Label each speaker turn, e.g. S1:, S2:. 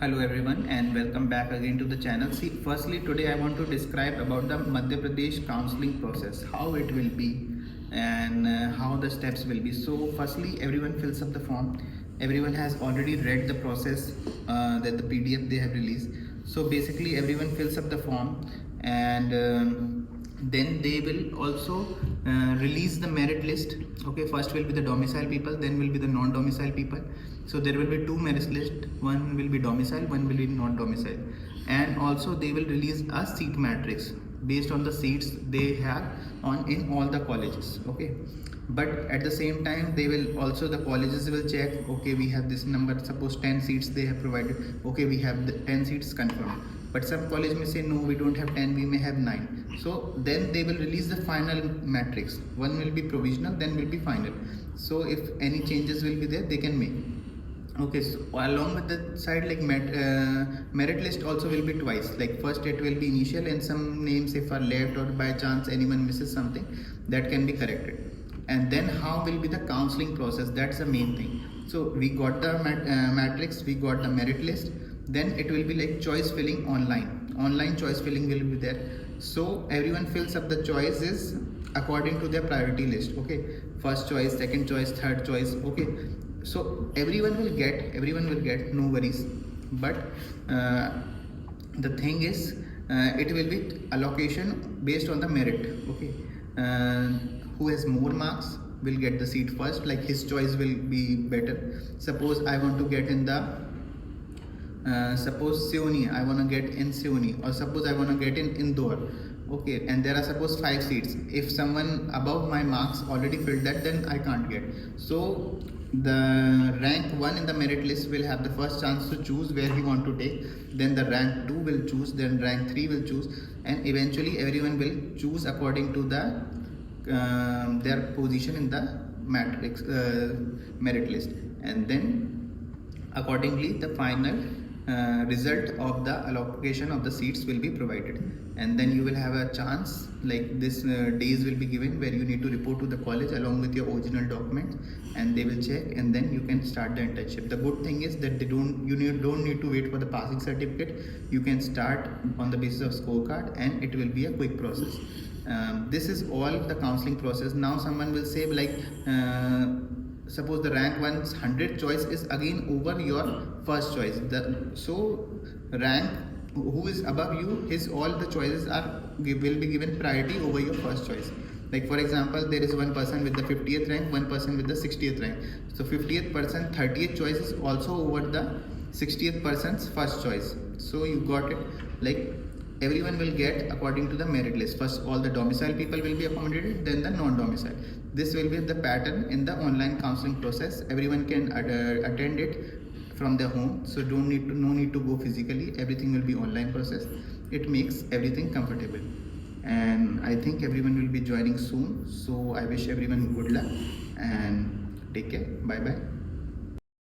S1: Hello everyone and welcome back again to the channel. See, firstly today I want to describe about the Madhya Pradesh counseling process, how it will be and how the steps will be. So firstly everyone fills up the form. Everyone has already read the process that the PDF they have released. So basically everyone fills up the form and then they will also release the merit list. Okay, first will be the domicile people, then will be the non-domicile people. So there will be two merit list, one will be domicile, one will be non-domicile, and also they will release a seat matrix based on the seats they have on in all the colleges. Okay, but at the same time they will also, the colleges will check, okay, we have this number, suppose 10 seats they have provided, okay, we have the 10 seats confirmed, but some college may say no, we don't have 10, we may have 9. So then they will release the final matrix. One will be provisional, then will be final. So if any changes will be there, they can make. Okay, so along with the side, like merit list also will be twice. Like first it will be initial, and some names if are left or by chance anyone misses something, that can be corrected. And then how will be the counseling process? That's the main thing. So we got the matrix, we got the merit list. Then it will be like choice filling online. Online choice filling will be there. So everyone fills up the choices according to their priority list. Okay, first choice, second choice, third choice. Okay, so everyone will get, no worries. But the thing is, it will be allocation based on the merit. Okay, who has more marks will get the seat first, like his choice will be better. Suppose I want to get in the suppose Seoni, I want to get in Seoni, or suppose I want to get in Indore. Okay, and there are suppose 5 seats. If someone above my marks already filled that, then I can't get. So the rank 1 in the merit list will have the first chance to choose where he want to take, then the rank 2 will choose, then rank 3 will choose, and eventually everyone will choose according to the their position in the matrix merit list, and then accordingly the final result of the allocation of the seats will be provided. And then you will have a chance, like this days will be given where you need to report to the college along with your original documents, and they will check, and then you can start the internship. The good thing is that don't need to wait for the passing certificate. You can start on the basis of scorecard, and it will be a quick process. This is all the counseling process. Now someone will say, like suppose the rank 1's 100 choice is again over your first choice. So rank who is above you, his all the choices will be given priority over your first choice. Like for example, there is one person with the 50th rank, one person with the 60th rank. So 50th person 30th choice is also over the 60th person's first choice. So you got it. Like everyone will get according to the merit list. First all the domicile people will be accommodated, then the non-domicile. This will be the pattern in the online counseling process. Everyone can attend it from their home, so no need to go physically. Everything will be online process. It makes everything comfortable, and I think everyone will be joining soon. So I wish everyone good luck and take care. Bye bye.